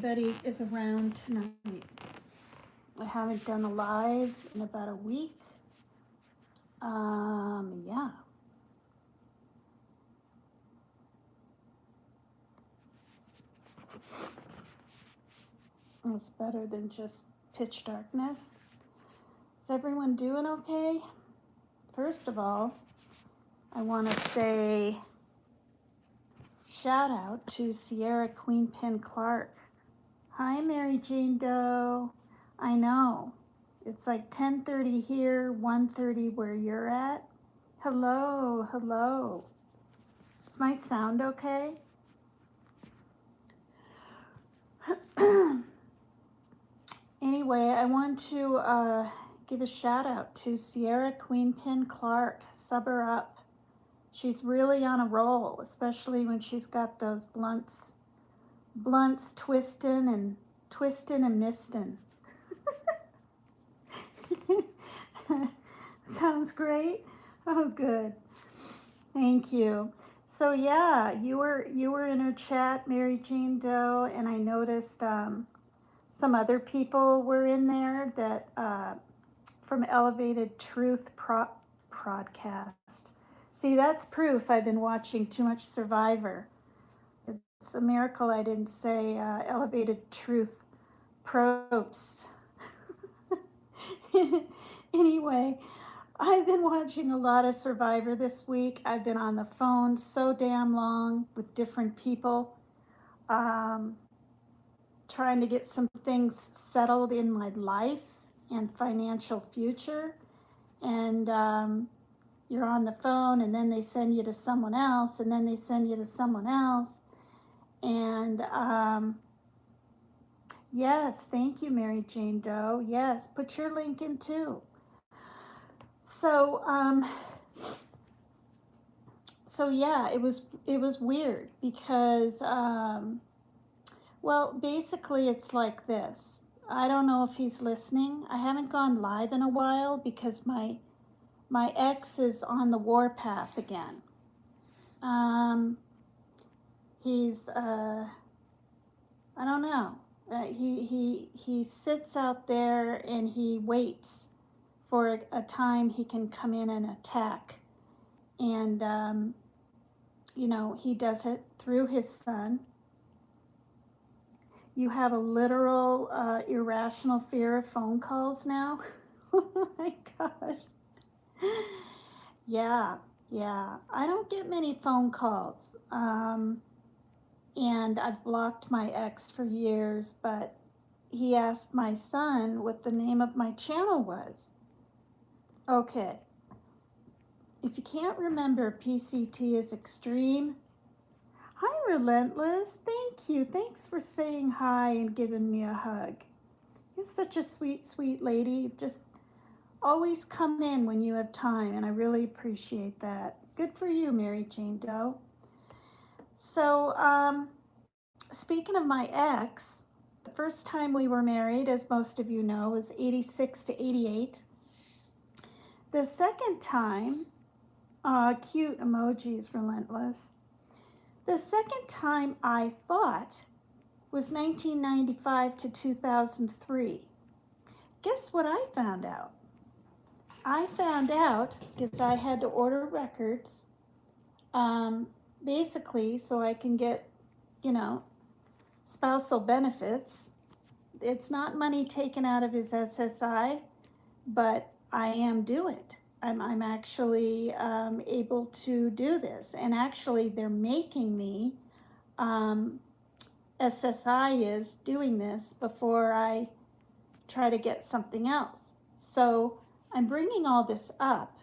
Everybody is around tonight. I haven't done a live in about a week. Yeah. It's better than just pitch darkness. Is everyone doing okay? First of all, I want to say shout out to Sierra Queen Pin Clark. Hi, Mary Jane Doe. I know. It's like 10:30 here, 1:30 where you're at. Hello, hello. Does my sound okay? Anyway, I want to give a shout out to Sierra Queen Pin Clark. Sub her up. She's really on a roll, especially when she's got those blunts twisting and misting. Sounds great. Oh, good. Thank you. So yeah, you were in her chat, Mary Jane Doe, and I noticed some other people were in there that from Elevated Truth Podcast. See, that's proof I've been watching too much Survivor. It's a miracle I didn't say Elevated Truth Probst. Anyway, I've been watching a lot of Survivor this week. I've been on the phone so damn long with different people, trying to get some things settled in my life and financial future. And you're on the phone, and then they send you to someone else, and then they send you to someone else. And yes, thank you, Mary Jane Doe. Yes, put your link in too. So yeah, it was weird because well, basically it's like this. I don't know if he's listening. I haven't gone live in a while because my ex is on the warpath again. He's I don't know. He sits out there and he waits for a time he can come in and attack. And you know, he does it through his son. You have a literal irrational fear of phone calls now. Oh my gosh. Yeah. I don't get many phone calls. And I've blocked my ex for years, but he asked my son what the name of my channel was. Okay. If you can't remember, PCT is extreme. Hi, Relentless. Thank you. Thanks for saying hi and giving me a hug. You're such a sweet, sweet lady. You've just always come in when you have time, and I really appreciate that. Good for you, Mary Jane Doe. So, speaking of my ex, the first time we were married, as most of you know, was 86 to 88. The second time, cute emojis, Relentless. The second time I thought was 1995 to 2003. Guess what I found out? I found out because I had to order records, basically so I can get, you know, spousal benefits. It's not money taken out of his SSI, but I am due it. I'm actually able to do this. And actually, they're making me, SSI is doing this before I try to get something else. So I'm bringing all this up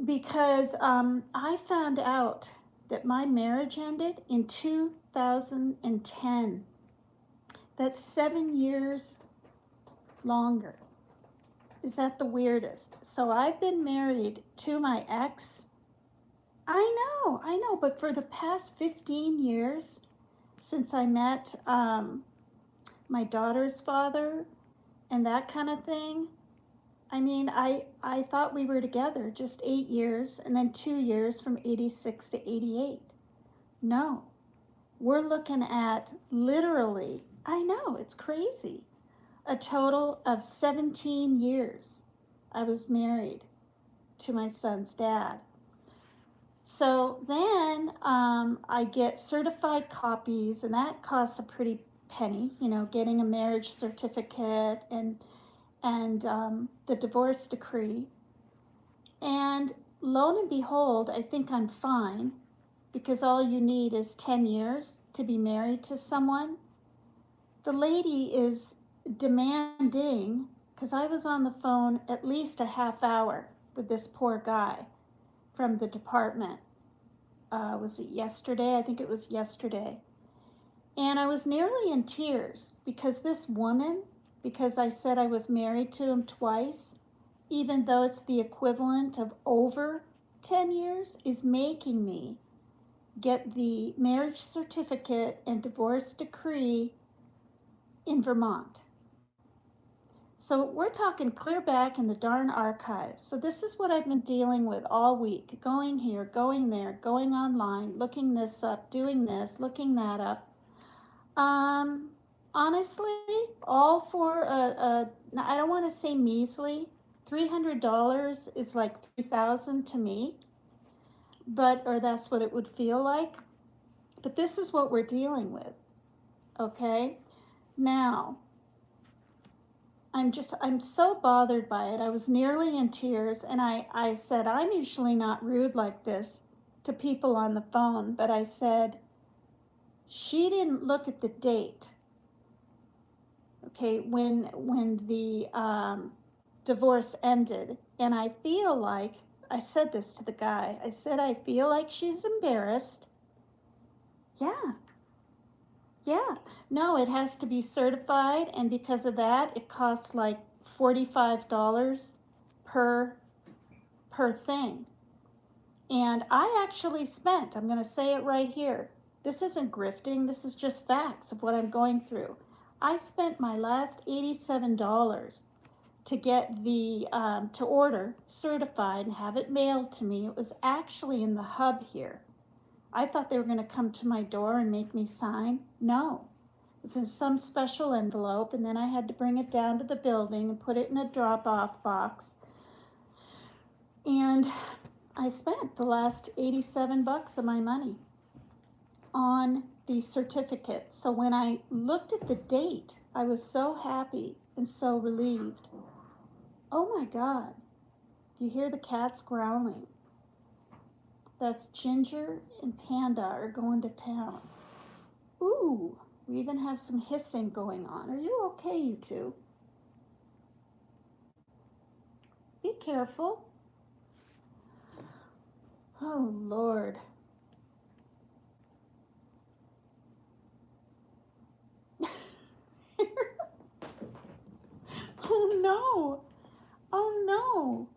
because I found out that my marriage ended in 2010. That's 7 years longer. Is that the weirdest? So I've been married to my ex. I know, but for the past 15 years, since I met my daughter's father and that kind of thing, I mean, I thought we were together just 8 years and then 2 years from 86 to 88. No, we're looking at literally, I know, it's crazy, a total of 17 years I was married to my son's dad. So then I get certified copies, and that costs a pretty penny, you know, getting a marriage certificate and the divorce decree. And lo and behold, I think I'm fine because all you need is 10 years to be married to someone. The lady is demanding, because I was on the phone at least a half hour with this poor guy from the department. Was it yesterday? I think it was yesterday. And I was nearly in tears because this woman, because I said I was married to him twice, even though it's the equivalent of over 10 years, is making me get the marriage certificate and divorce decree in Vermont. So we're talking clear back in the darn archives. So this is what I've been dealing with all week. Going here, going there, going online, looking this up, doing this, looking that up. Honestly, all for I don't want to say measly. $300 is like $3,000 to me, or that's what it would feel like. But this is what we're dealing with, okay? Now, I'm so bothered by it. I was nearly in tears, and I said, I'm usually not rude like this to people on the phone, but I said, she didn't look at the date, okay, when the divorce ended. And I feel like, I said this to the guy, I said, I feel like she's embarrassed. Yeah, no, it has to be certified, and because of that, it costs like $45 per thing. And I actually spent, I'm going to say it right here, this isn't grifting, this is just facts of what I'm going through. I spent my last $87 to get the, to order certified and have it mailed to me. It was actually in the hub here. I thought they were going to come to my door and make me sign. No, it's in some special envelope, and then I had to bring it down to the building and put it in a drop-off box. And I spent the last $87 of my money on these certificates. So when I looked at the date, I was so happy and so relieved. Oh my God, do you hear the cats growling? That's Ginger and Panda are going to town. Ooh, we even have some hissing going on. Are you okay, you two? Be careful. Oh, Lord. Oh, no. Oh, no.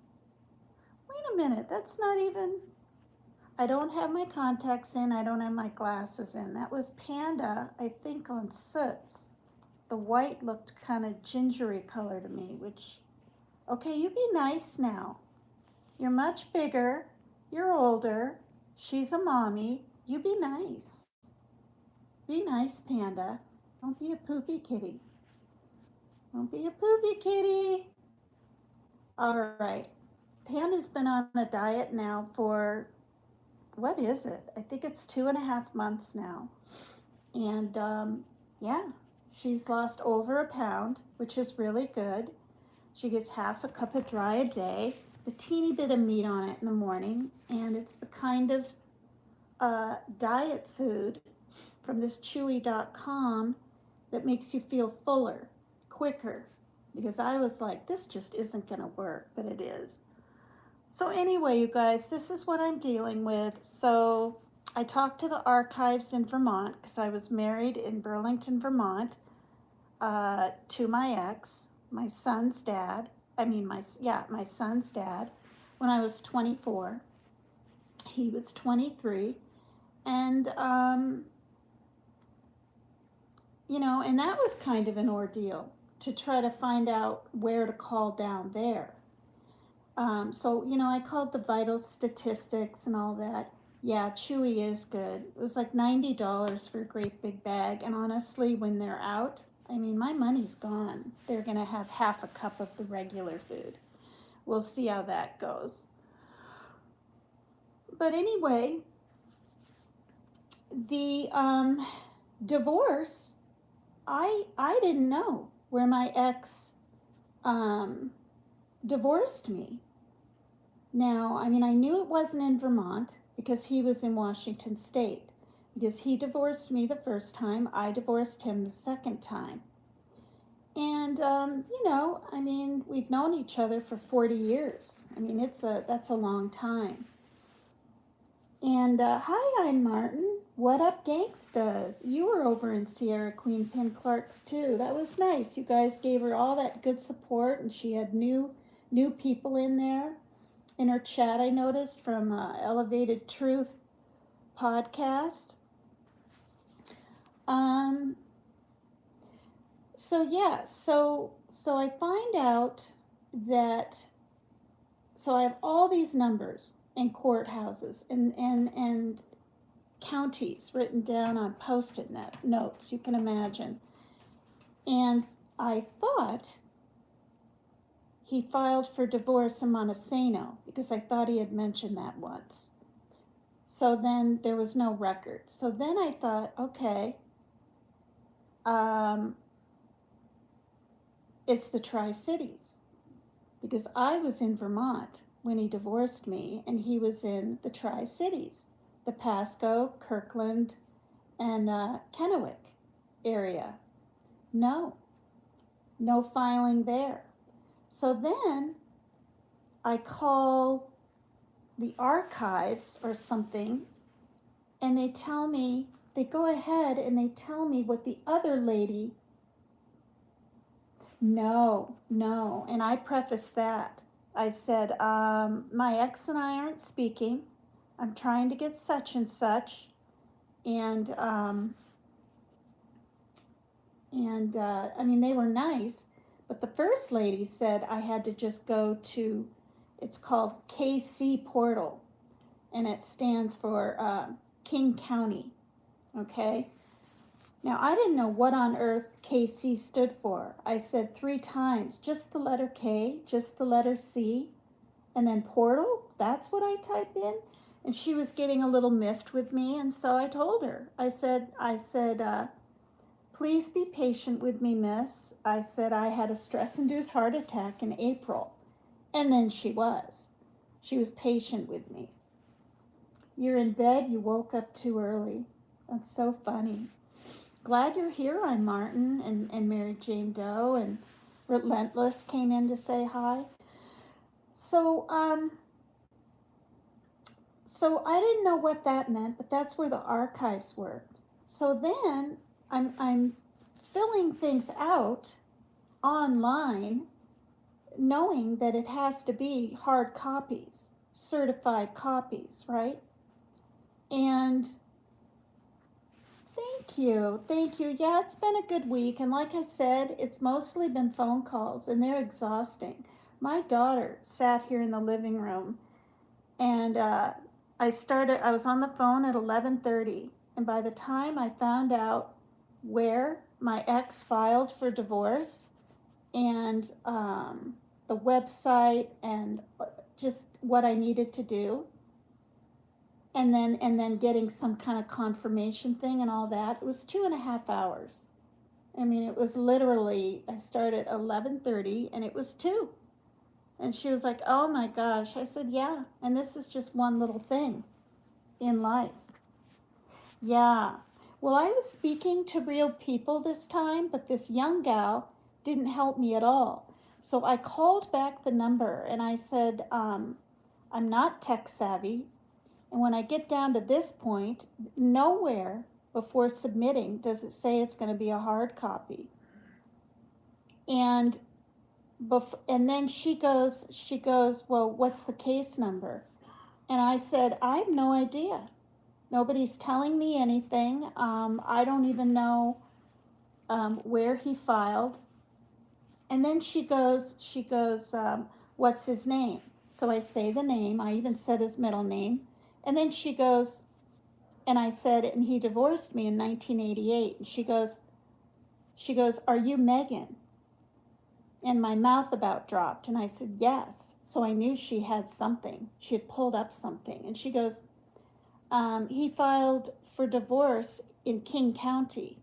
Wait a minute. That's not even... I don't have my contacts in. I don't have my glasses in. That was Panda, I think, on Soots. The white looked kind of gingery color to me, which... Okay, you be nice now. You're much bigger. You're older. She's a mommy. You be nice. Be nice, Panda. Don't be a poopy kitty. Don't be a poopy kitty. All right. Panda's been on a diet now for, what is it? I think it's 2.5 months now. And yeah, she's lost over a pound, which is really good. She gets half a cup of dry a day, a teeny bit of meat on it in the morning, and it's the kind of diet food from this chewy.com that makes you feel fuller, quicker, because I was like, this just isn't going to work, but it is. So anyway, you guys, this is what I'm dealing with. So I talked to the archives in Vermont because I was married in Burlington, Vermont, to my ex, my son's dad. My son's dad, when I was 24. He was 23. And, and that was kind of an ordeal to try to find out where to call down there. So, I called the vital statistics and all that. Yeah, Chewy is good. It was like $90 for a great big bag. And honestly, when they're out, I mean, my money's gone. They're going to have half a cup of the regular food. We'll see how that goes. But anyway, the divorce, I didn't know where my ex divorced me. Now, I mean, I knew it wasn't in Vermont because he was in Washington State. Because he divorced me the first time, I divorced him the second time. And you know, I mean, we've known each other for 40 years. I mean, that's a long time. And hi, I'm Martin. What up, gangstas? You were over in Sierra Queen Pin Clark's too. That was nice. You guys gave her all that good support, and she had new people in there in her chat. I noticed from Elevated Truth podcast. So yeah, so I find out that, so I have all these numbers and courthouses and counties written down on post-it notes, you can imagine. And I thought he filed for divorce in Montesano because I thought he had mentioned that once. So then there was no record. So then I thought, okay, it's the Tri-Cities, because I was in Vermont when he divorced me, and he was in the Tri-Cities, the Pasco, Kirkland, and Kennewick area. No filing there. So then I call the archives or something, and they tell me, they go ahead and they tell me what the other lady. No, and I prefaced that. I said, my ex and I aren't speaking. I'm trying to get such and such. And I mean, they were nice, but the first lady said I had to just go to, it's called KC Portal, and it stands for King County, okay? Now, I didn't know what on earth KC stood for. I said 3 times, just the letter K, just the letter C, and then portal, that's what I typed in. And she was getting a little miffed with me, and so I told her. I said, please be patient with me, miss. I said I had a stress-induced heart attack in April. And then she was. She was patient with me. You're in bed, you woke up too early. That's so funny. Glad you're here. I'm Martin, and Mary Jane Doe, and Relentless came in to say hi. So I didn't know what that meant, but that's where the archives were. So then I'm filling things out online, knowing that it has to be hard copies, certified copies, right? And Thank you. Yeah, it's been a good week. And like I said, it's mostly been phone calls, and they're exhausting. My daughter sat here in the living room, and I was on the phone at 11:30. And by the time I found out where my ex filed for divorce, and the website, and just what I needed to do, and then getting some kind of confirmation thing and all that, it was 2.5 hours. I mean, it was literally, I started at 11:30 and it was 2. And she was like, oh my gosh. I said, yeah, and this is just one little thing in life. Yeah. Well, I was speaking to real people this time, but this young gal didn't help me at all. So I called back the number and I said, I'm not tech savvy. And when I get down to this point, nowhere before submitting does it say it's going to be a hard copy. And then she goes, well, what's the case number? And I said, I have no idea. Nobody's telling me anything. I don't even know where he filed. And then she goes, what's his name? So I say the name. I even said his middle name. And then she goes, and I said, and he divorced me in 1988. And she goes, are you Megan? And my mouth about dropped. And I said, yes. So I knew she had something. She had pulled up something. And she goes, he filed for divorce in King County.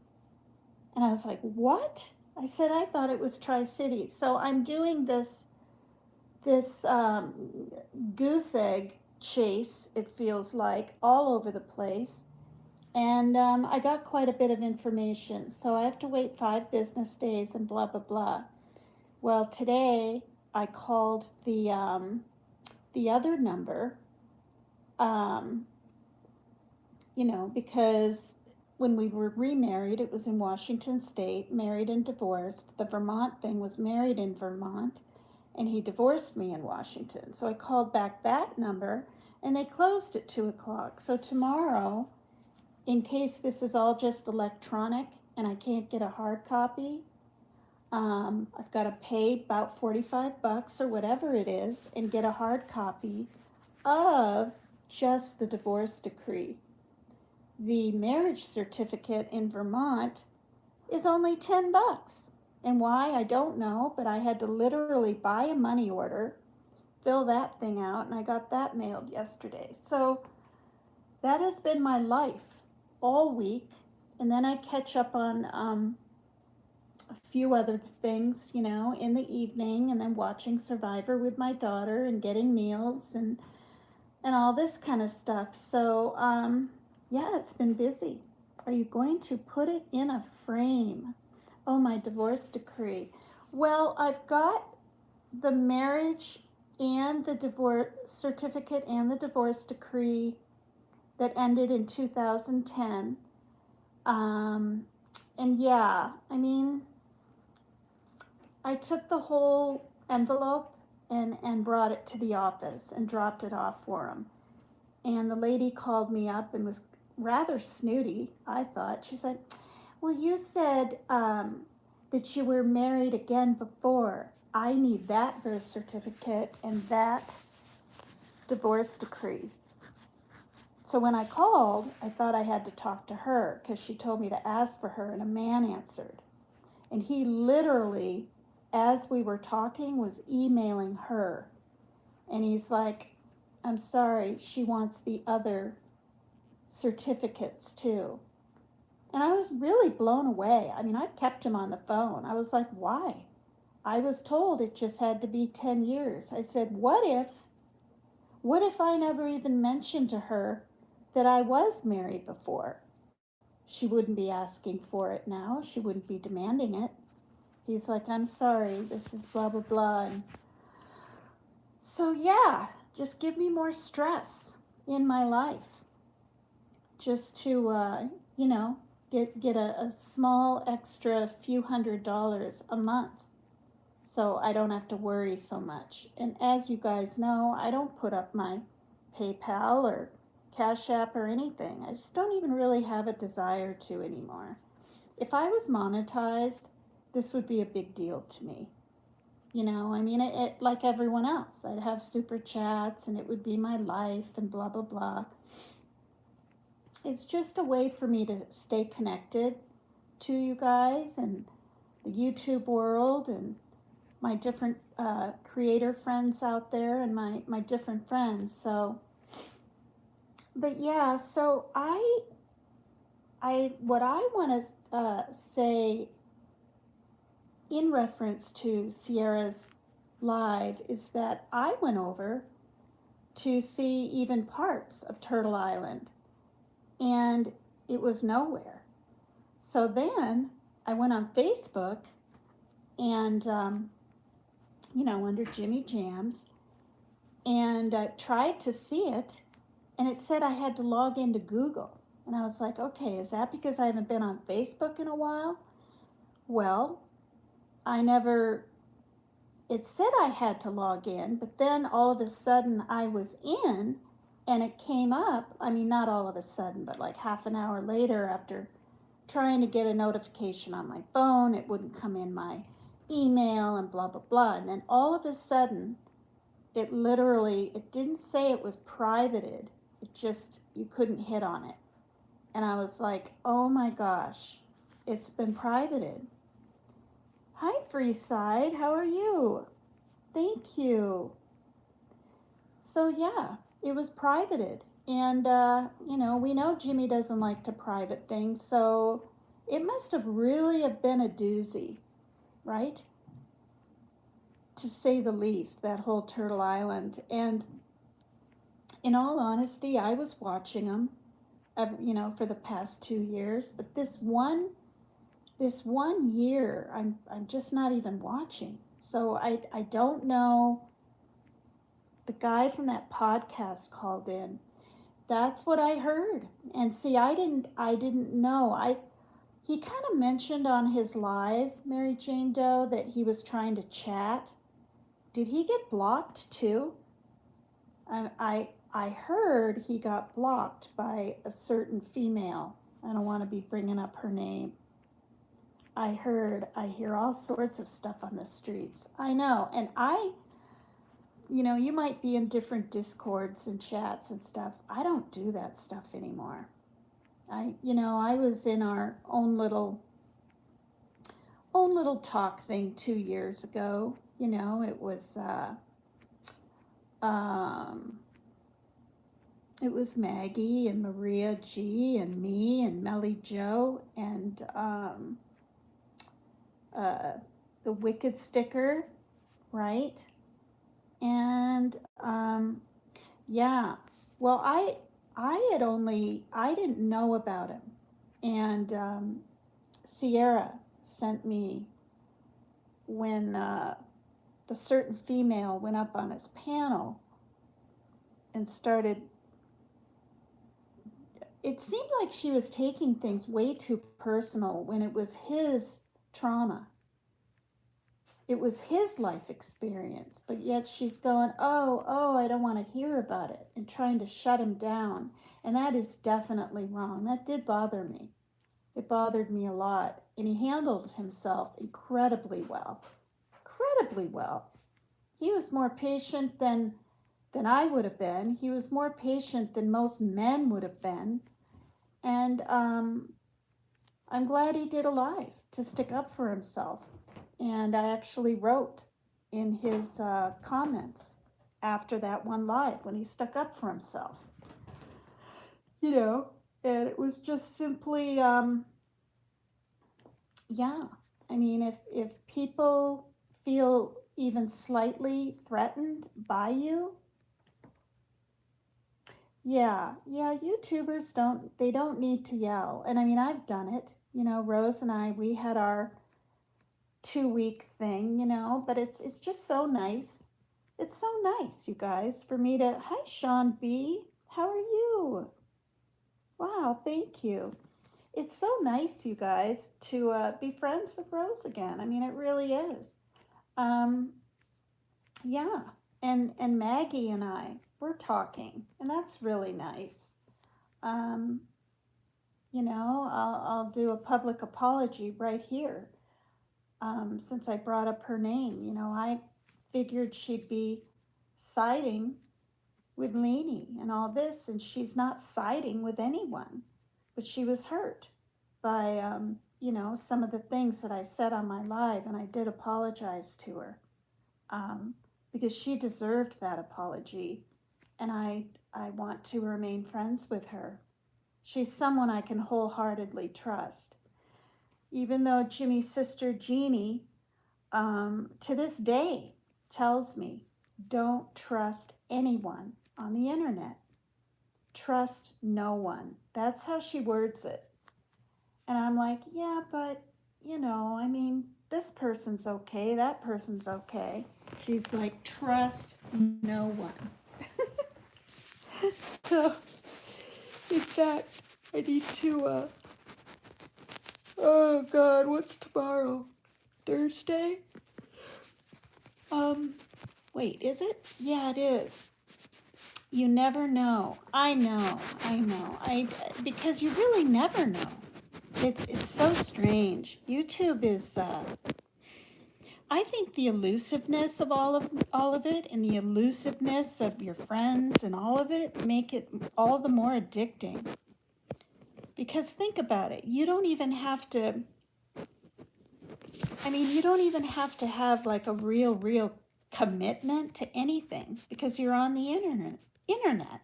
And I was like, what? I said, I thought it was Tri-Cities. So I'm doing this goose egg chase, it feels like, all over the place. And I got quite a bit of information. So I have to wait 5 business days and blah, blah, blah. Well, today I called the other number, because when we were remarried, it was in Washington State, married and divorced. The Vermont thing was married in Vermont, and he divorced me in Washington. So I called back that number, and they closed at 2 o'clock. So tomorrow, in case this is all just electronic and I can't get a hard copy, I've got to pay about $45 or whatever it is and get a hard copy of just the divorce decree. The marriage certificate in Vermont is only $10. And why, I don't know, but I had to literally buy a money order, fill that thing out, and I got that mailed yesterday. So that has been my life all week. And then I catch up on a few other things, in the evening, and then watching Survivor with my daughter and getting meals and all this kind of stuff. So, yeah, it's been busy. Are you going to put it in a frame? Oh, my divorce decree. Well, I've got the marriage and the divorce certificate and the divorce decree that ended in 2010. And yeah, I mean, I took the whole envelope and brought it to the office and dropped it off for him. And the lady called me up and was rather snooty, I thought. She said, well, you said that you were married again before. I need that birth certificate and that divorce decree. So when I called, I thought I had to talk to her because she told me to ask for her, and a man answered. And he literally, as we were talking, was emailing her. And he's like, I'm sorry, she wants the other certificates too. And I was really blown away. I mean, I kept him on the phone. I was like, why? I was told it just had to be 10 years. I said, what if I never even mentioned to her that I was married before? She wouldn't be asking for it now. She wouldn't be demanding it. He's like, I'm sorry, this is blah, blah, blah. And so, yeah, just give me more stress in my life. Just to, get a small extra few $100s a month so I don't have to worry so much. And as you guys know, I don't put up my PayPal or Cash App or anything. I just don't even really have a desire to anymore. If I was monetized, this would be a big deal to me. I mean, it like everyone else. I'd have super chats and it would be my life and blah, blah, blah. It's just a way for me to stay connected to you guys and the YouTube world and my different creator friends out there and my different friends. So, but yeah, so what I want to say in reference to Sierra's live is that I went over to see even parts of Turtle Island, and it was nowhere. So then I went on Facebook and, under Jimmy Jams, and tried to see it, and it said I had to log into Google. And I was like, okay, is that because I haven't been on Facebook in a while? Well, it said I had to log in, but then all of a sudden I was in and it came up. I mean, not all of a sudden, but like half an hour later, after trying to get a notification on my phone, it wouldn't come in my email and blah, blah, blah. And then all of a sudden, it didn't say it was privated. It you couldn't hit on it. And I was like, oh my gosh, it's been privated. Hi, Freeside, how are you? Thank you. So yeah, it was privated. And, we know Jimmy doesn't like to private things, so it must have really have been a doozy, right? To say the least, that whole Turtle Island. And in all honesty, I was watching them, for the past 2 years, but this one year, I'm just not even watching. So I don't know. The guy from that podcast called in. That's what I heard. And see, I didn't know. He kind of mentioned on his live, Mary Jane Doe, that he was trying to chat. Did he get blocked too? I heard he got blocked by a certain female. I don't want to be bringing up her name. I hear all sorts of stuff on the streets. I know. And you might be in different discords and chats and stuff. I don't do that stuff anymore. I was in our own little talk thing 2 years ago. It was Maggie and Maria G and me and Melly Joe and the Wicked Sticker, right? And yeah, well, I didn't know about him, and Sierra sent me when the certain female went up on his panel and started. It seemed like she was taking things way too personal when it was his trauma. It was his life experience, but yet she's going, oh, I don't want to hear about it, and trying to shut him down. And that is definitely wrong. That did bother me. It bothered me a lot. And he handled himself incredibly well. Incredibly well. He was more patient than I would have been. He was more patient than most men would have been. And I'm glad he did a live to stick up for himself. And I actually wrote in his comments after that one live when he stuck up for himself. And it was just simply, yeah. I mean, if people feel even slightly threatened by you, yeah, YouTubers don't need to yell. And I mean, I've done it. Rose and I, we had our 2-week thing, but it's just so nice. It's so nice, you guys, for me to, hi, Sean B. How are you? Wow, thank you. It's so nice, you guys, to be friends with Rose again. I mean, it really is. Yeah, and Maggie and I, we're talking, and that's really nice. I'll do a public apology right here. Since I brought up her name, I figured she'd be siding with Leanie and all this, and she's not siding with anyone. But she was hurt by, some of the things that I said on my live, and I did apologize to her because she deserved that apology, and I want to remain friends with her. She's someone I can wholeheartedly trust. Even though Jimmy's sister Jeannie, to this day, tells me, don't trust anyone on the internet. Trust no one. That's how she words it. And I'm like, yeah, but, I mean, this person's okay, that person's okay. She's like, trust no one. So, in fact, I need to, oh God, what's tomorrow? Thursday? Wait, is it? Yeah, it is. You never know. I know. Because you really never know. It's so strange. YouTube is, I think the elusiveness of all of it, and the elusiveness of your friends and all of it, make it all the more addicting. Because think about it, you don't even have to, you don't even have to have like a real commitment to anything, because you're on the internet,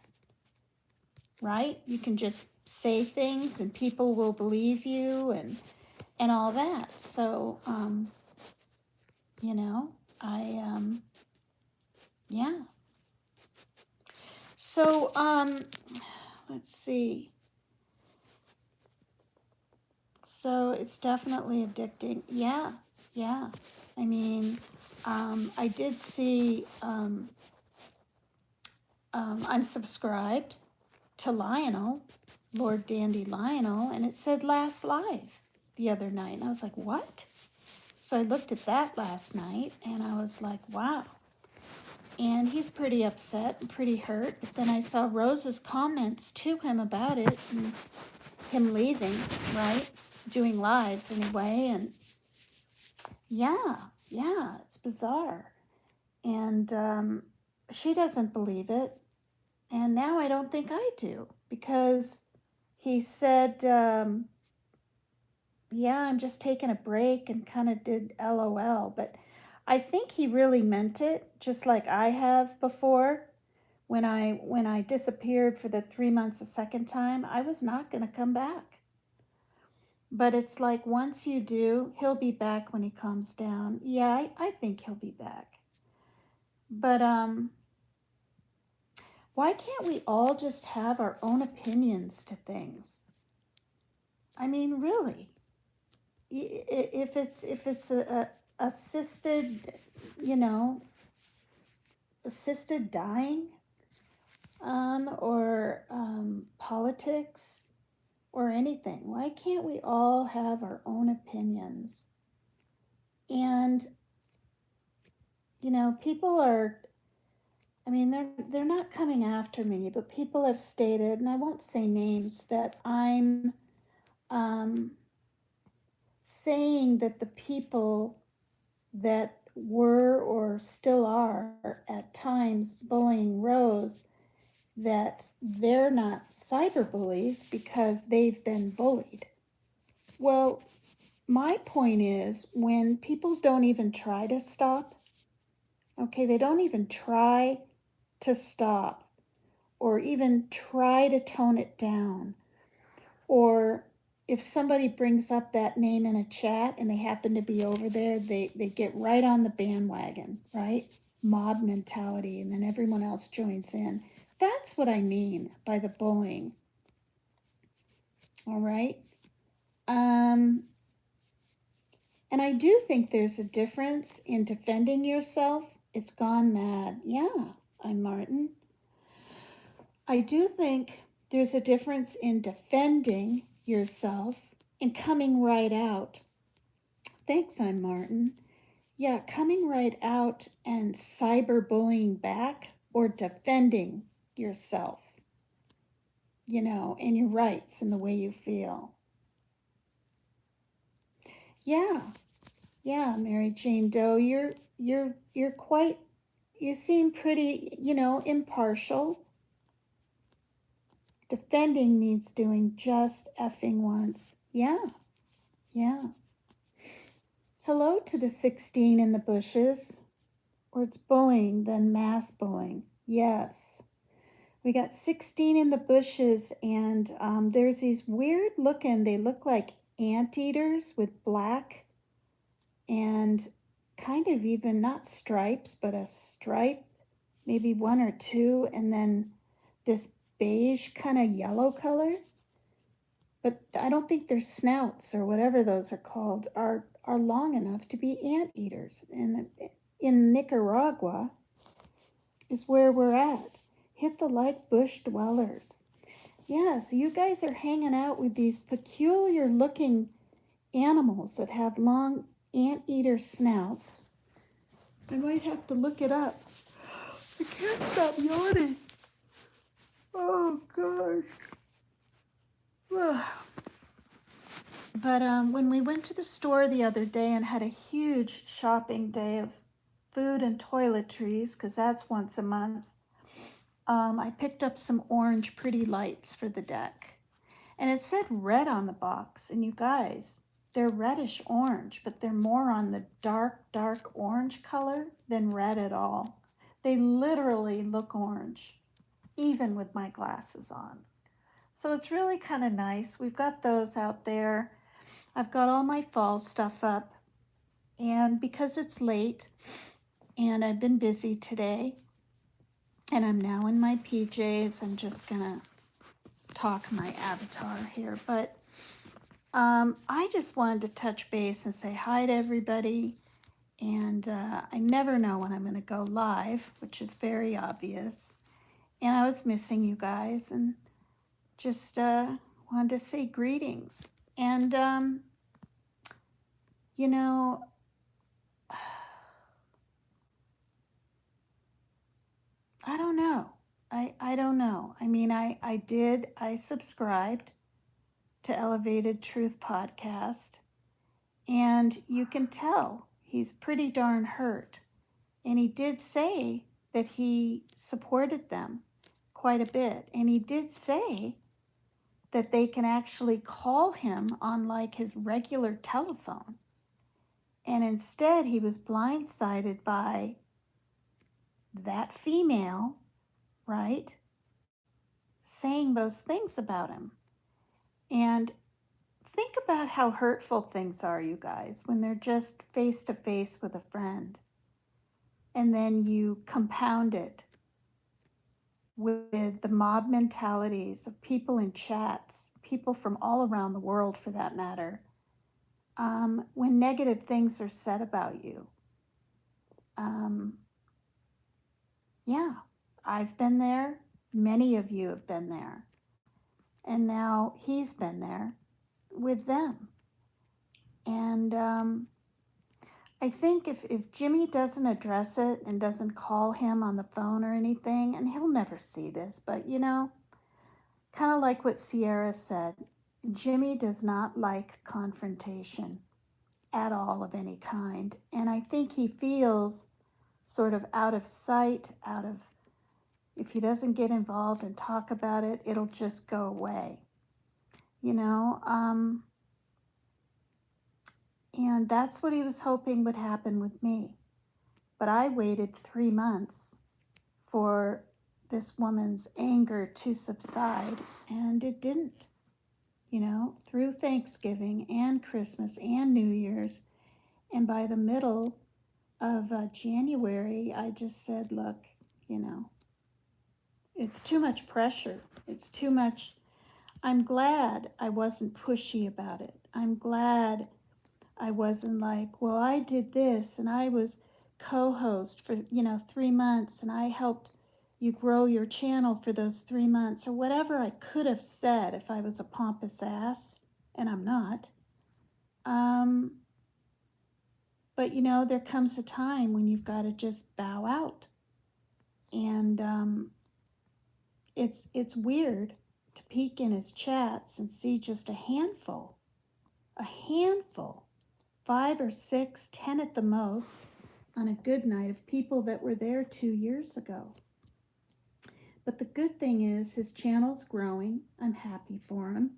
right? You can just say things and people will believe you and all that. So, you know, yeah. So, let's see. So it's definitely addicting. Yeah, yeah. I mean, I did see, I'm subscribed to Lionel, Lord Dandy Lionel, and it said last live the other night. And I was like, what? So I looked at that last night and I was like, wow. And he's pretty upset and pretty hurt. But then I saw Rose's comments to him about it and him leaving, right? Doing lives anyway. And yeah, it's bizarre. And she doesn't believe it. And now I don't think I do, because he said, yeah, I'm just taking a break, and kind of did LOL. But I think he really meant it, just like I have before. When I disappeared for the 3 months a second time, I was not going to come back. But it's like once you do, he'll be back when he calms down. Yeah, I think he'll be back. But why can't we all just have our own opinions to things? I mean, really. If it's a assisted, assisted dying, or politics, or anything, why can't we all have our own opinions? And people are, they're not coming after me, but people have stated, and I won't say names, that I'm saying that the people that were or still are at times bullying Rose, that they're not cyberbullies because they've been bullied. Well, my point is, when people don't even try to stop, okay, they don't even try to stop or even try to tone it down, or if somebody brings up that name in a chat and they happen to be over there, they get right on the bandwagon, right? Mob mentality, and then everyone else joins in. That's what I mean by the bullying. All right. And I do think there's a difference in defending yourself. It's gone mad. Yeah, I'm Martin. I do think there's a difference in defending yourself and coming right out. Thanks, I'm Martin. Yeah, coming right out and cyberbullying back, or defending yourself, and your rights and the way you feel. Yeah, Mary Jane Doe, you're quite, you seem pretty, impartial. Defending needs doing just effing once. Yeah. Hello to the 16 in the bushes. Or it's bullying, then mass bullying. Yes. We got 16 in the bushes, and there's these weird looking, they look like anteaters with black and kind of even not stripes, but a stripe, maybe one or two, and then this beige kind of yellow color. But I don't think their snouts, or whatever those are called, are long enough to be anteaters. And in Nicaragua is where we're at. Hit the like, bush dwellers. Yeah, so you guys are hanging out with these peculiar looking animals that have long anteater snouts. I might have to look it up. I can't stop yawning. Oh gosh. But when we went to the store the other day and had a huge shopping day of food and toiletries, because that's once a month, I picked up some orange pretty lights for the deck. And it said red on the box. And you guys, they're reddish orange, but they're more on the dark orange color than red at all. They literally look orange, even with my glasses on. So it's really kind of nice. We've got those out there. I've got all my fall stuff up. And because it's late and I've been busy today, and I'm now in my PJs, I'm just gonna talk my avatar here. But I just wanted to touch base and say hi to everybody. And I never know when I'm going to go live, which is very obvious. And I was missing you guys and just wanted to say greetings. And, you know, I don't know. I don't know. I mean, I subscribed to Elevated Truth Podcast, and you can tell he's pretty darn hurt. And he did say that he supported them quite a bit. And he did say that they can actually call him on like his regular telephone. And instead, he was blindsided by that female, right, saying those things about him. And think about how hurtful things are, you guys, when they're just face to face with a friend. And then you compound it with the mob mentalities of people in chats, people from all around the world for that matter, when negative things are said about you. Yeah, I've been there. Many of you have been there. And now he's been there with them. And I think if Jimmy doesn't address it and doesn't call him on the phone or anything, and he'll never see this, but you know, kind of like what Sierra said, Jimmy does not like confrontation at all of any kind. And I think he feels sort of out of sight, if he doesn't get involved and talk about it, it'll just go away. You know, and that's what he was hoping would happen with me. But I waited 3 months for this woman's anger to subside, and it didn't. You know, through Thanksgiving and Christmas and New Year's. And by the middle of January, I just said, look, you know, it's too much pressure. It's too much. I'm glad I wasn't pushy about it. I'm glad I wasn't like, well, I did this and I was co-host for, 3 months and I helped you grow your channel for those 3 months or whatever I could have said if I was a pompous ass, and I'm not. But there comes a time when you've got to just bow out. And it's weird to peek in his chats and see just a handful, 5 or 6, 10 at the most, on a good night of people that were there 2 years ago. But the good thing is his channel's growing. I'm happy for him.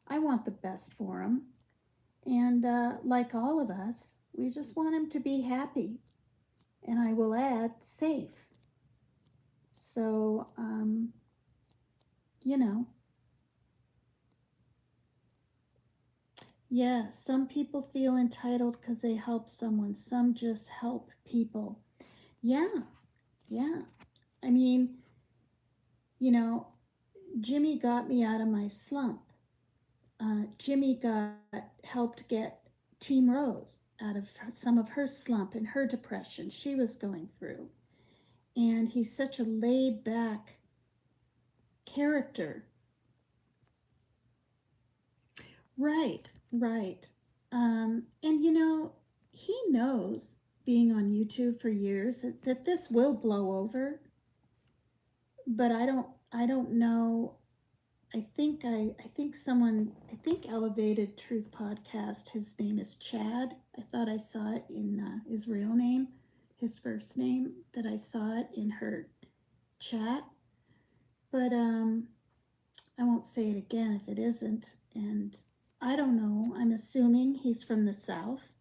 I want the best for him. And like all of us, we just want him to be happy. And I will add, safe. So, yeah, some people feel entitled because they help someone. Some just help people. Yeah. I mean, Jimmy got me out of my slump. Jimmy helped get Team Rose out of some of her slump and her depression she was going through. And he's such a laid-back character. Right. And he knows, being on YouTube for years, that this will blow over. But I don't know I think Elevated Truth Podcast, his name is Chad. I thought I saw it in his real name, his first name, that I saw it in her chat. But I won't say it again if it isn't. And I don't know. I'm assuming he's from the South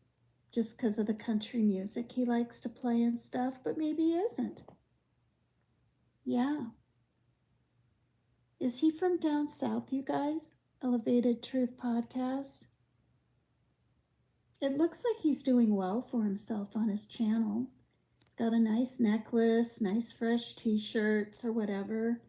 just because of the country music he likes to play and stuff, but maybe he isn't. Yeah. Is he from down south, you guys? Elevated Truth Podcast? It looks like he's doing well for himself on his channel. He's got a nice necklace, nice fresh t-shirts or whatever.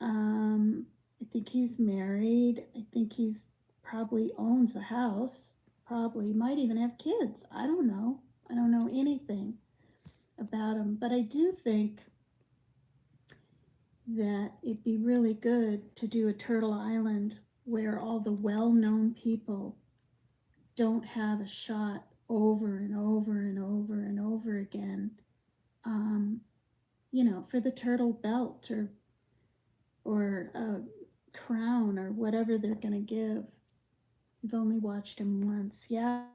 I think he's married. I think he's probably owns a house. Probably might even have kids. I don't know. I don't know anything about him. But I do think that it'd be really good to do a Turtle Island where all the well-known people don't have a shot over and over and over and over again, for the turtle belt or a crown or whatever they're going to give. I've only watched him once. Yeah,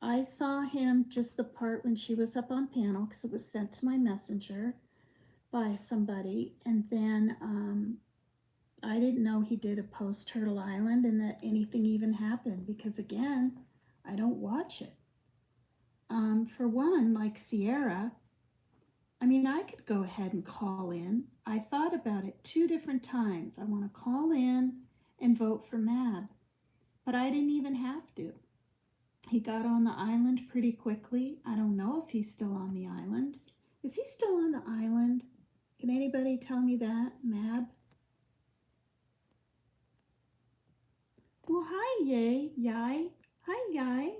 I saw him just the part when she was up on panel because it was sent to my messenger by somebody, and then I didn't know he did a post Turtle Island and that anything even happened because, again, I don't watch it. For one, like Sierra, I mean, I could go ahead and call in. I thought about it 2 different times. I want to call in and vote for Mab, but I didn't even have to. He got on the island pretty quickly. I don't know if he's still on the island. Is he still on the island? Can anybody tell me that, Mab? Well, hi, Yai. Hi, Yai.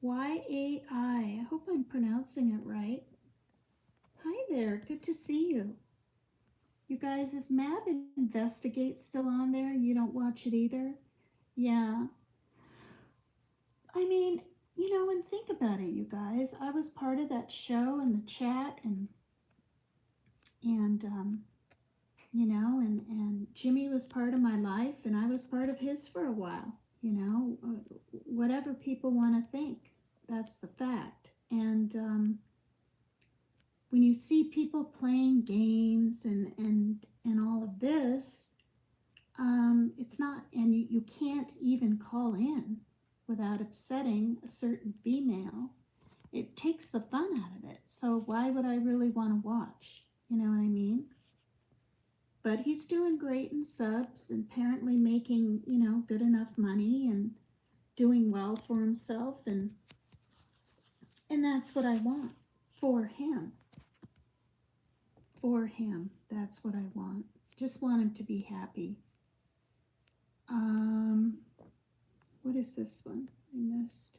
Y-A-I. I hope I'm pronouncing it right. Hi there. Good to see you. You guys, is Mab Investigate still on there? You don't watch it either? Yeah. I mean, and think about it, you guys. I was part of that show and the chat and Jimmy was part of my life and I was part of his for a while, whatever people want to think, that's the fact. And when you see people playing games and all of this, it's not, and you can't even call in without upsetting a certain female. It takes the fun out of it. So why would I really want to watch? You know what I mean? But he's doing great in subs and apparently making, good enough money and doing well for himself. And that's what I want for him. For him. That's what I want. Just want him to be happy. What is this one I missed?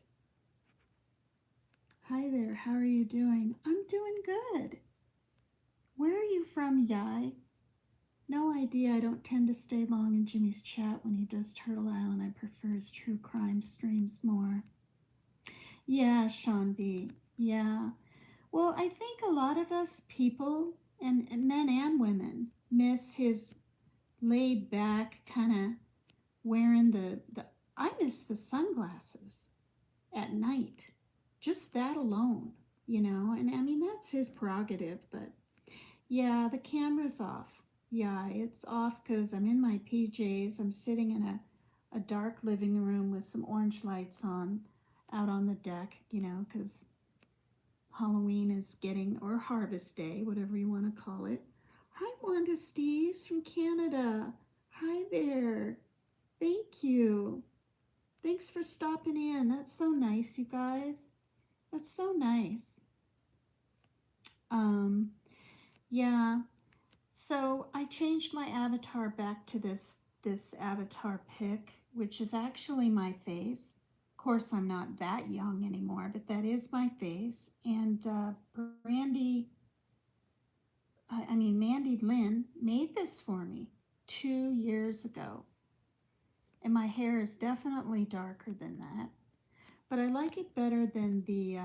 Hi there, how are you doing? I'm doing good. Where are you from, Yai? No idea. I don't tend to stay long in Jimmy's chat when he does Turtle Island. I prefer his true crime streams more. Yeah, Sean B. Yeah. Well, I think a lot of us people, and men and women, miss his laid back kind of wearing I miss the sunglasses at night. Just that alone, and I mean, that's his prerogative, but yeah, the camera's off. Yeah, it's off because I'm in my PJs. I'm sitting in a dark living room with some orange lights on out on the deck, because Halloween is getting, or Harvest Day, whatever you want to call it. Hi, Wanda Steves from Canada. Hi there. Thank you. Thanks for stopping in. That's so nice, you guys. That's so nice. Yeah. So I changed my avatar back to this avatar pic, which is actually my face. Of course, I'm not that young anymore, but that is my face. And Mandy Lynn made this for me 2 years ago. And my hair is definitely darker than that. But I like it better than the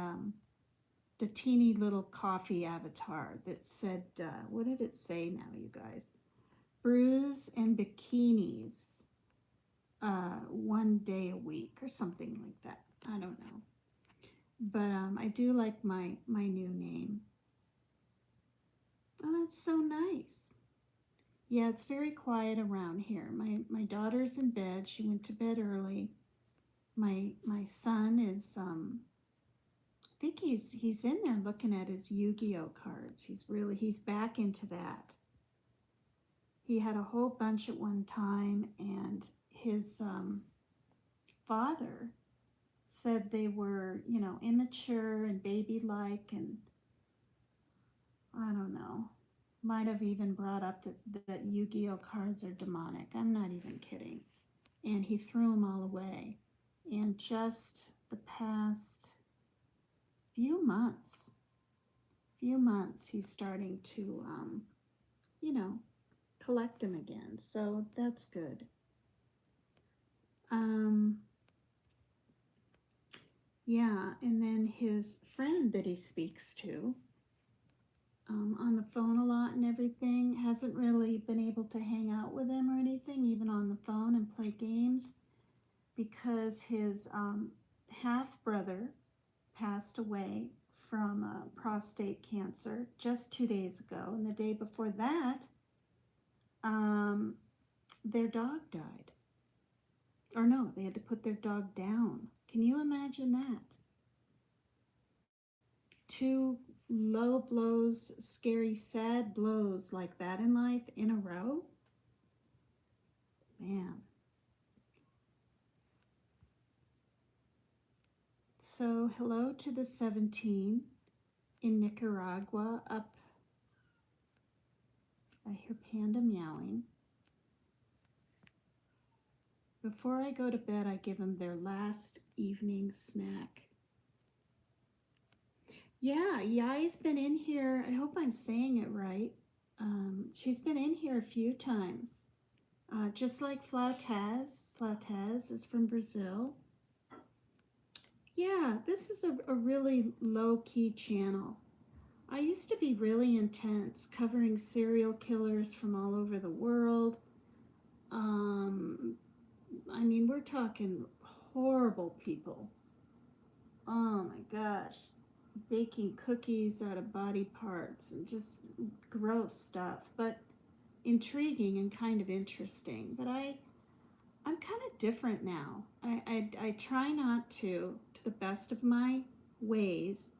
teeny little coffee avatar that said, what did it say now, you guys? brews and bikinis 1 day a week or something like that. I don't know. But I do like my new name. Oh, that's so nice. Yeah, it's very quiet around here. My daughter's in bed. She went to bed early. My son is I think he's in there looking at his Yu-Gi-Oh cards. He's back into that. He had a whole bunch at one time, and his father said they were, immature and baby-like, and I don't know. Might have even brought up that Yu-Gi-Oh cards are demonic. I'm not even kidding. And he threw them all away. And just the past few months, he's starting to, collect them again. So that's good. Yeah, and then his friend that he speaks to on the phone a lot and everything hasn't really been able to hang out with him or anything, even on the phone and play games, because his half-brother passed away from prostate cancer just 2 days ago, and the day before that, their dog died. Or no, they had to put their dog down. Can you imagine that? 2 low blows, scary, sad blows like that in life in a row? Man. So hello to the 17 in Nicaragua up. I hear Panda meowing. Before I go to bed, I give them their last evening snack. Yeah, Yai's been in here. I hope I'm saying it right. She's been in here a few times. Just like Flautaz. Flautaz is from Brazil. Yeah, this is a really low-key channel. I used to be really intense, covering serial killers from all over the world. I mean, we're talking horrible people. Oh my gosh. Baking cookies out of body parts and just gross stuff, but intriguing and kind of interesting. But I'm kind of different now. I try not to the best of my ways,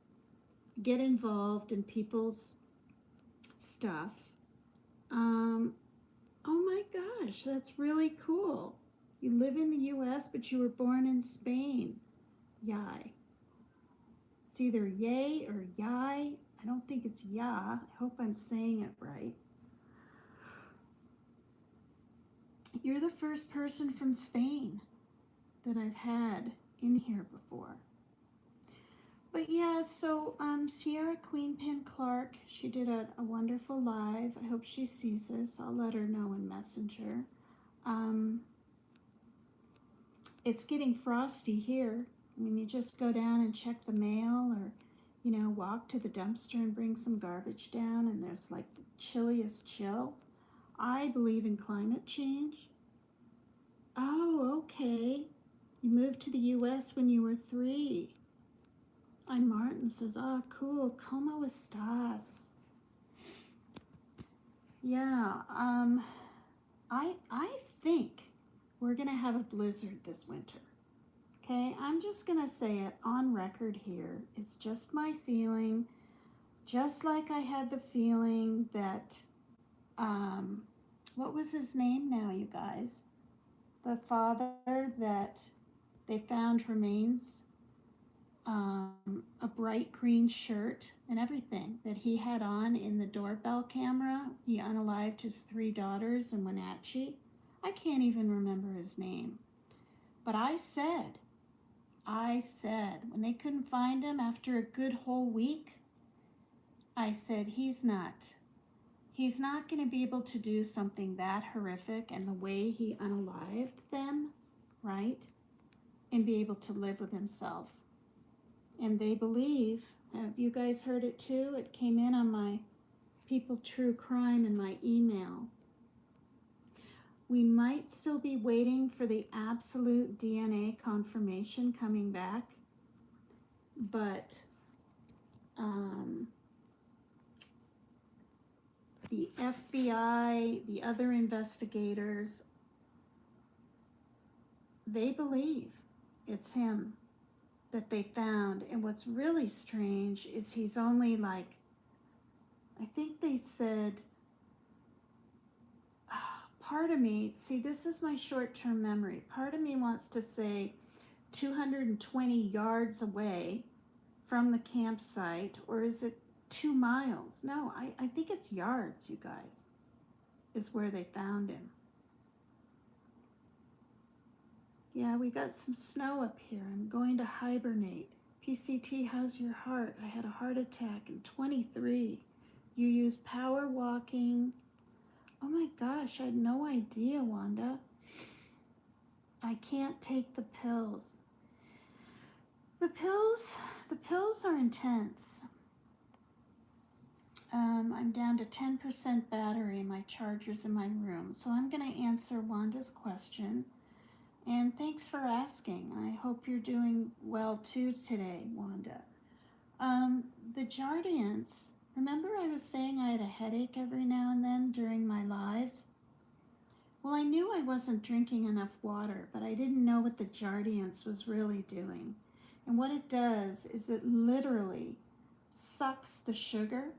get involved in people's stuff. Oh my gosh, that's really cool. You live in the US, but you were born in Spain. Yay. It's either yay or yai. I don't think it's ya. I hope I'm saying it right. You're the first person from Spain that I've had in here before. But yeah, so Sierra Queenpin Clark, she did a wonderful live. I hope she sees this. I'll let her know in Messenger. It's getting frosty here. I mean, you just go down and check the mail, or, walk to the dumpster and bring some garbage down, and there's like the chilliest chill. I believe in climate change. Oh, okay. You moved to the US when you were 3. And Martin says, oh, cool. ¿Cómo estás? Yeah, I think we're going to have a blizzard this winter. Okay, I'm just going to say it on record here. It's just my feeling, just like I had the feeling that, what was his name now, you guys? The father that they found remains, a bright green shirt and everything that he had on in the doorbell camera. He unalived his 3 daughters in Wenatchee. I can't even remember his name. But I said, when they couldn't find him after a good whole week, I said, he's not going to be able to do something that horrific, and the way he unalived them, right? And be able to live with himself. And they believe, have you guys heard it too? It came in on my People True Crime in my email. We might still be waiting for the absolute DNA confirmation coming back, but the FBI, the other investigators, they believe it's him that they found. And what's really strange is he's only like, I think they said, part of me, see, this is my short-term memory. Part of me wants to say 220 yards away from the campsite, or is it 2 miles? No, I think it's yards, you guys, is where they found him. Yeah, we got some snow up here. I'm going to hibernate. PCT, how's your heart? I had a heart attack in 23. You use power walking. Oh my gosh, I had no idea, Wanda. I can't take the pills. The pills are intense. I'm down to 10% battery in my chargers in my room, so I'm going to answer Wanda's question. And thanks for asking. I hope you're doing well too today, Wanda. The Jardiance, remember I was saying I had a headache every now and then during my lives? Well, I knew I wasn't drinking enough water, but I didn't know what the Jardiance was really doing. And what it does is it literally sucks the sugar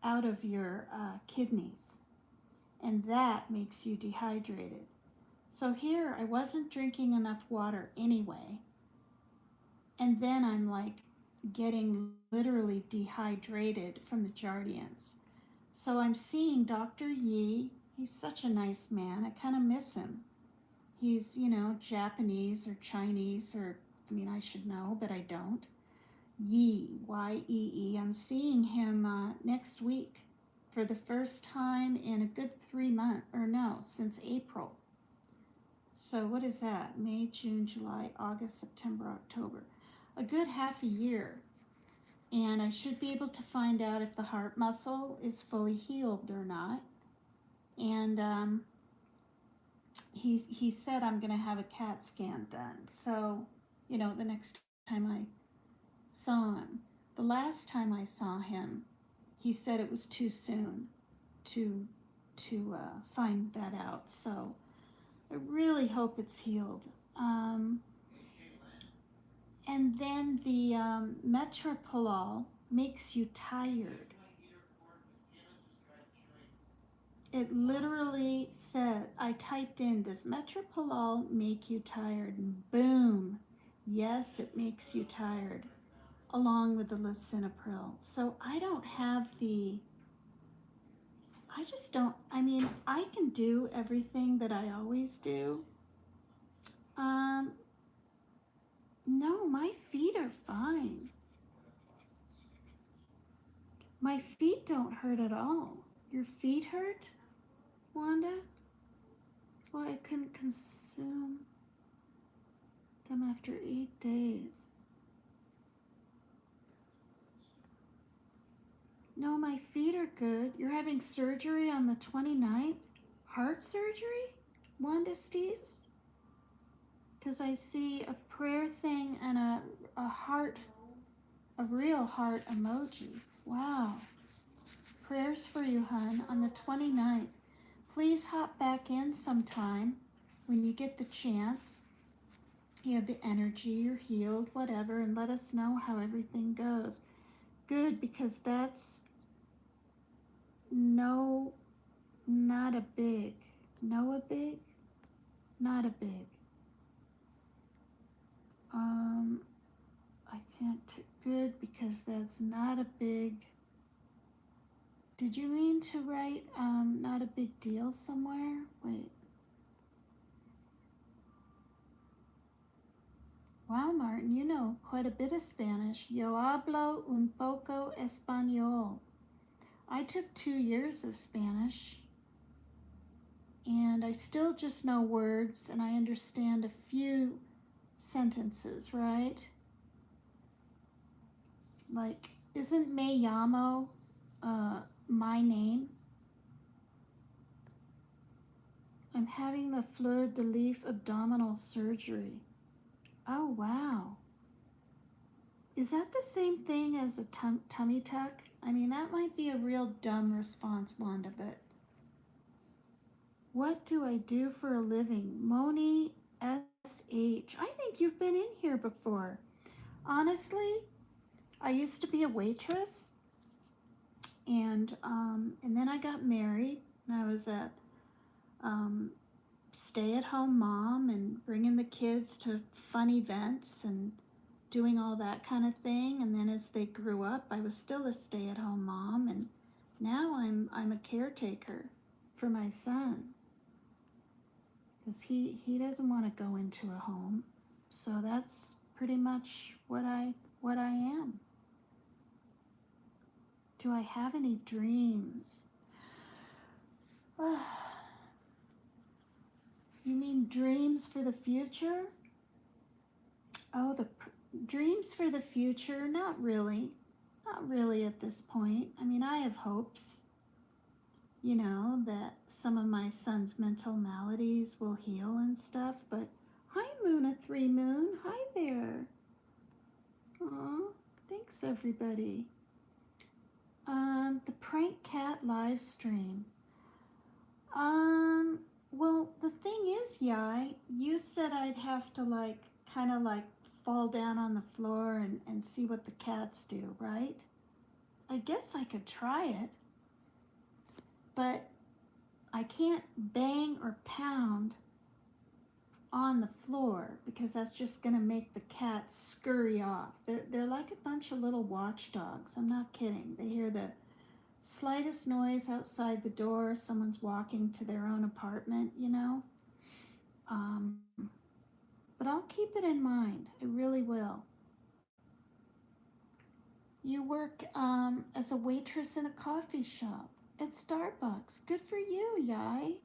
out of your kidneys, and that makes you dehydrated. So here I wasn't drinking enough water anyway, and then I'm like getting literally dehydrated from the Jardiance. So I'm seeing Dr. Yi. He's such a nice man. I kind of miss him. He's, Japanese or Chinese, or, I mean, I should know, but I don't. Yi, Y-E-E. I'm seeing him next week for the first time in a good 3 months, or no, since April. So what is that? May, June, July, August, September, October. A good half a year. And I should be able to find out if the heart muscle is fully healed or not. And he said I'm going to have a CAT scan done. So, the next time I saw him. The last time I saw him, he said it was too soon to find that out. So I really hope it's healed. And then the Metropolol makes you tired. It literally said, I typed in, does Metropolol make you tired? And boom, yes, it makes you tired, along with the lisinopril. So I don't have I can do everything that I always do. No, my feet are fine. My feet don't hurt at all. Your feet hurt, Wanda? That's why I couldn't consume them after 8 days. No, my feet are good. You're having surgery on the 29th? Heart surgery, Wanda Steves? Because I see a prayer thing and a heart, a real heart emoji. Wow. Prayers for you, hun, on the 29th. Please hop back in sometime when you get the chance. You have the energy, you're healed, whatever, and let us know how everything goes. Good, because that's not a big. I can't, good, because that's not a big. Did you mean to write not a big deal somewhere? Wait. Wow, Martin, you know quite a bit of Spanish. Yo hablo un poco español. I took 2 years of Spanish, and I still just know words, and I understand a few sentences, right? Like, isn't me llamo my name? I'm having the fleur de lis abdominal surgery. Oh, wow. Is that the same thing as a tummy tuck? I mean, that might be a real dumb response, Wanda, but what do I do for a living? Moni SH. I think you've been in here before. Honestly, I used to be a waitress, and then I got married, and I was a stay-at-home mom and bringing the kids to fun events and doing all that kind of thing. And then as they grew up, I was still a stay-at-home mom, and now I'm a caretaker for my son because he doesn't want to go into a home. So that's pretty much what I am. Do I have any dreams? You mean dreams for the future? Oh, dreams for the future? Not really. Not really at this point. I mean, I have hopes, that some of my son's mental maladies will heal and stuff, but hi, Luna 3 Moon. Hi there. Aw, thanks, everybody. The prank cat live stream. Well, the thing is, Yai, you said I'd have to kind of fall down on the floor and see what the cats do, right? I guess I could try it, but I can't bang or pound on the floor because that's just gonna make the cats scurry off. They're like a bunch of little watchdogs. I'm not kidding. They hear the slightest noise outside the door, someone's walking to their own apartment, But I'll keep it in mind. I really will. You work as a waitress in a coffee shop at Starbucks. Good for you, Yai.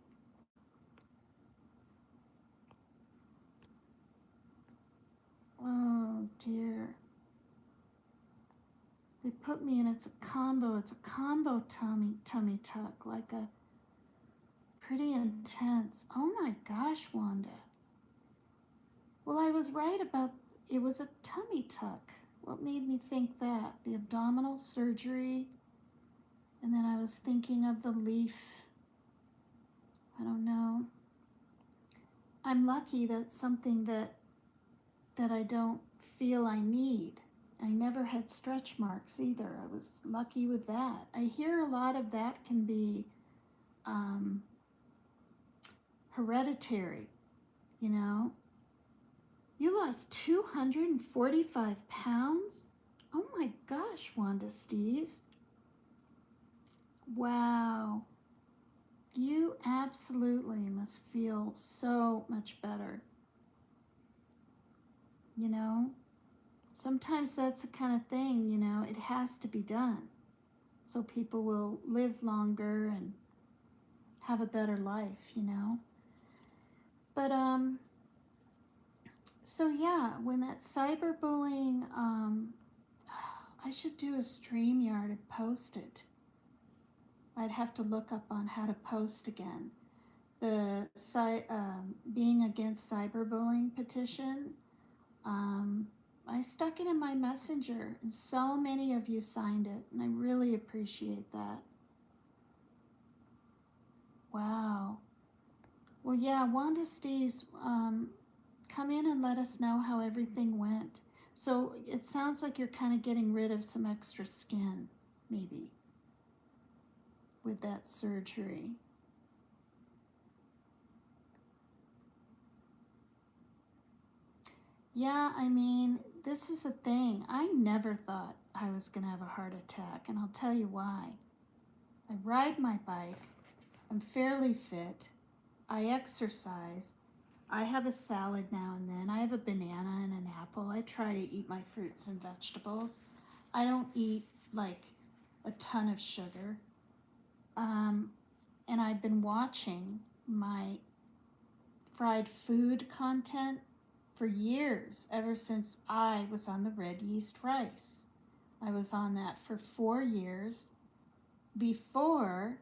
Oh dear. They put me in, it's a combo tummy tuck, like a pretty intense. Oh my gosh, Wanda. Well, I was right about it was a tummy tuck. What made me think that? The abdominal surgery, and then I was thinking of the leaf. I don't know. I'm lucky that's something that I don't feel I need. I never had stretch marks either. I was lucky with that. I hear a lot of that can be hereditary, you know. You lost 245 pounds? Oh my gosh, Wanda Steves. Wow. You absolutely must feel so much better. Sometimes that's the kind of thing, it has to be done so people will live longer and have a better life, But, so yeah, when that cyberbullying, I should do a StreamYard and post it. I'd have to look up on how to post again. The being against cyberbullying petition, I stuck it in my messenger and so many of you signed it, and I really appreciate that. Wow. Well, yeah, Wanda Steves, come in and let us know how everything went. So it sounds like you're kind of getting rid of some extra skin, maybe, with that surgery. Yeah, I mean, this is a thing. I never thought I was going to have a heart attack, and I'll tell you why. I ride my bike. I'm fairly fit. I exercise. I have a salad now and then. I have a banana and an apple. I try to eat my fruits and vegetables. I don't eat like a ton of sugar. And I've been watching my fried food content for years, ever since I was on the red yeast rice. I was on that for 4 years before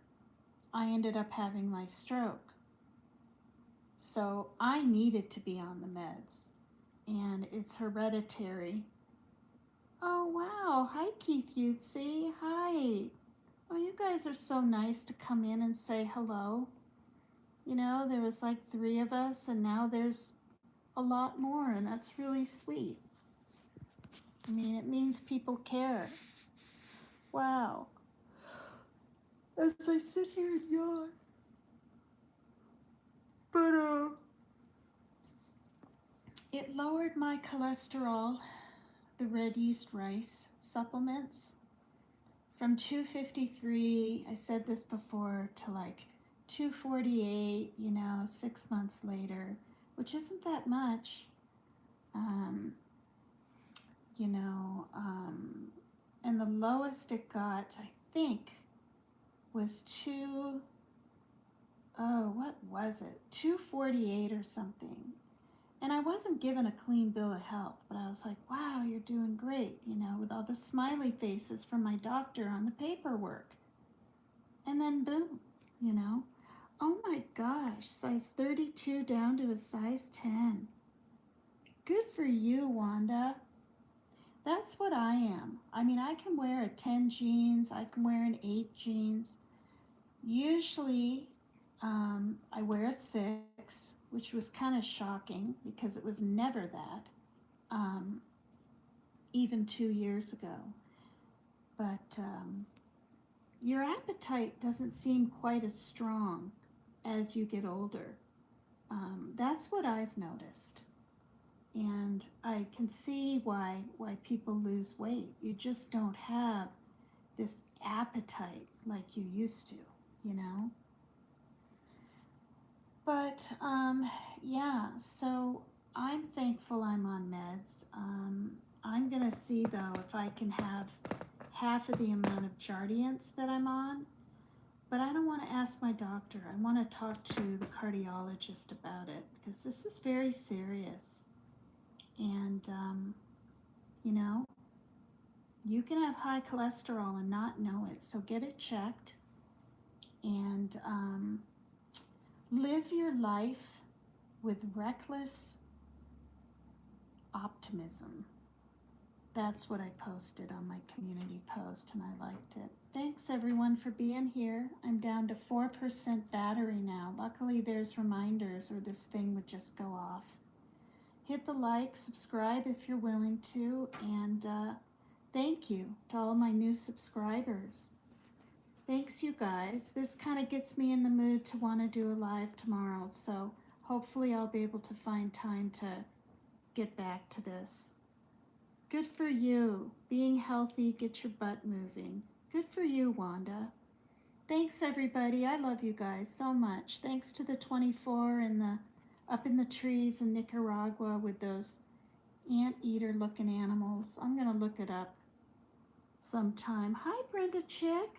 I ended up having my stroke. So I needed to be on the meds, and it's hereditary. Oh, wow. Hi, Keith Yutzi. Hi. Oh, you guys are so nice to come in and say hello. You know, there was like 3 of us, and now there's a lot more, and that's really sweet. I mean, it means people care. Wow. As I sit here and yawn. But, it lowered my cholesterol, the red yeast rice supplements, from 253, I said this before, to like 248, 6 months later, which isn't that much. Um, you know, um, and the lowest it got, I think, was what was it? 248 or something. And I wasn't given a clean bill of health, but I was like, wow, you're doing great, with all the smiley faces from my doctor on the paperwork. And then boom, Oh my gosh, size 32 down to a size 10. Good for you, Wanda. That's what I am. I mean, I can wear a 10 jeans, I can wear an 8 jeans. Usually, I wear a 6, which was kind of shocking because it was never that, even 2 years ago. But your appetite doesn't seem quite as strong as you get older. That's what I've noticed. And I can see why people lose weight. You just don't have this appetite like you used to, you know? But yeah, so I'm thankful I'm on meds. I'm going to see, though, if I can have half of the amount of Jardiance that I'm on. But I don't want to ask my doctor. I want to talk to the cardiologist about it because this is very serious. And, you can have high cholesterol and not know it. So get it checked and live your life with reckless optimism. That's what I posted on my community post, and I liked it. Thanks everyone for being here. I'm down to 4% battery now. Luckily there's reminders, or this thing would just go off. Hit the like, subscribe if you're willing to, and thank you to all my new subscribers. Thanks, you guys. This kind of gets me in the mood to want to do a live tomorrow, so hopefully I'll be able to find time to get back to this. Good for you. Being healthy, get your butt moving. Good for you, Wanda. Thanks, everybody. I love you guys so much. Thanks to the 24 and the up in the trees in Nicaragua with those anteater looking animals. I'm going to look it up sometime. Hi, Brenda Chick.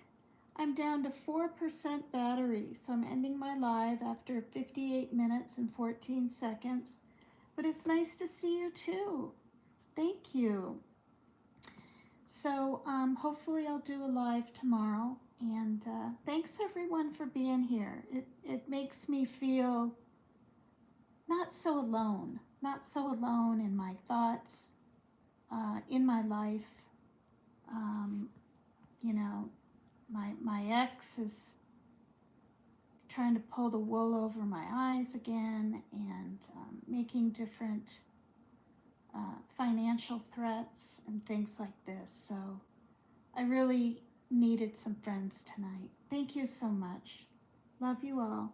I'm down to 4% battery, so I'm ending my live after 58 minutes and 14 seconds. But it's nice to see you too. Thank you. So hopefully I'll do a live tomorrow. And thanks everyone for being here. It makes me feel not so alone in my thoughts, in my life. My ex is trying to pull the wool over my eyes again, and making different financial threats and things like this. So I really needed some friends tonight. Thank you so much. Love you all.